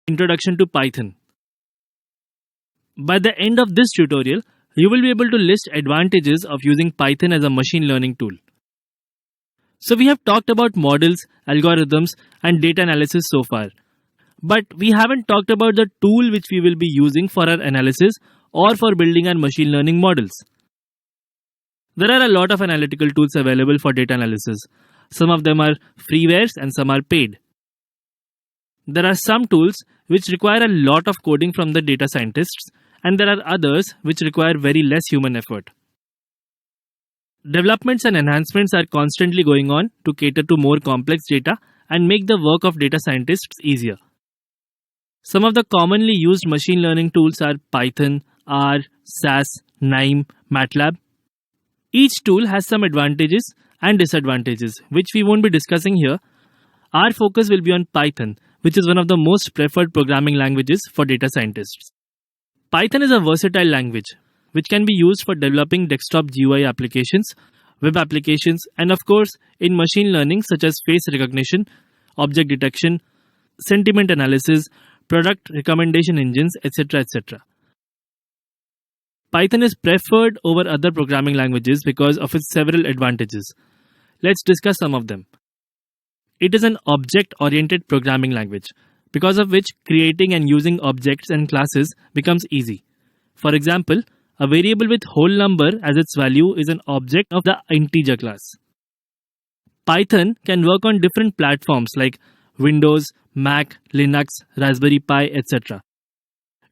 Introduction to Python. By the end of this tutorial, you will be able to list advantages of using Python as a machine learning tool. So we have talked about models, algorithms, and data analysis so far. But we haven't talked about the tool which we will be using for our analysis or for building our machine learning models. There are a lot of analytical tools available for data analysis. Some of them are freewares and some are paid. There are some tools which require a lot of coding from the data scientists, and there are others which require very less human effort. Developments and enhancements are constantly going on to cater to more complex data and make the work of data scientists easier. Some of the commonly used machine learning tools are Python, R, SAS, KNIME, MATLAB. Each tool has some advantages and disadvantages, which we won't be discussing here. Our focus will be on Python, which is one of the most preferred programming languages for data scientists. Python is a versatile language, which can be used for developing desktop GUI applications, web applications, and of course, in machine learning such as face recognition, object detection, sentiment analysis, product recommendation engines, etc. etc. Python is preferred over other programming languages because of its several advantages. Let's discuss some of them. It is an object-oriented programming language, because of which creating and using objects and classes becomes easy. For example, a variable with whole number as its value is an object of the integer class. Python can work on different platforms like Windows, Mac, Linux, Raspberry Pi, etc.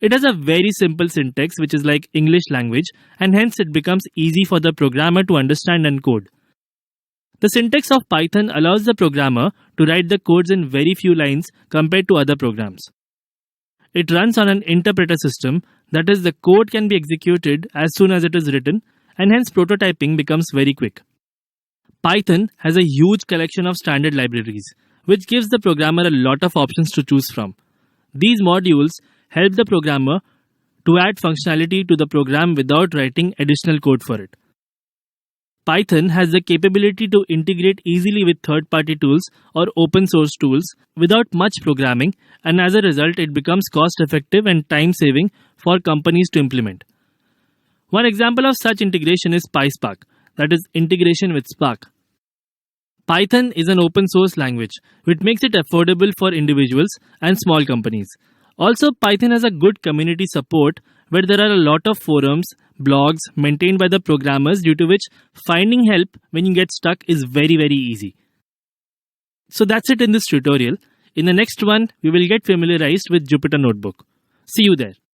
It has a very simple syntax which is like English language, and hence it becomes easy for the programmer to understand and code. The syntax of Python allows the programmer to write the codes in very few lines compared to other programs. It runs on an interpreter system, that is, the code can be executed as soon as it is written, and hence prototyping becomes very quick. Python has a huge collection of standard libraries, which gives the programmer a lot of options to choose from. These modules help the programmer to add functionality to the program without writing additional code for it. Python has the capability to integrate easily with third-party tools or open-source tools without much programming, and as a result it becomes cost-effective and time-saving for companies to implement. One example of such integration is PySpark, that is integration with Spark. Python is an open-source language, which makes it affordable for individuals and small companies. Also, Python has a good community support where there are a lot of forums, blogs maintained by the programmers, due to which finding help when you get stuck is very easy. So that's it in this tutorial. In the next one, we will get familiarized with Jupyter Notebook. See you there.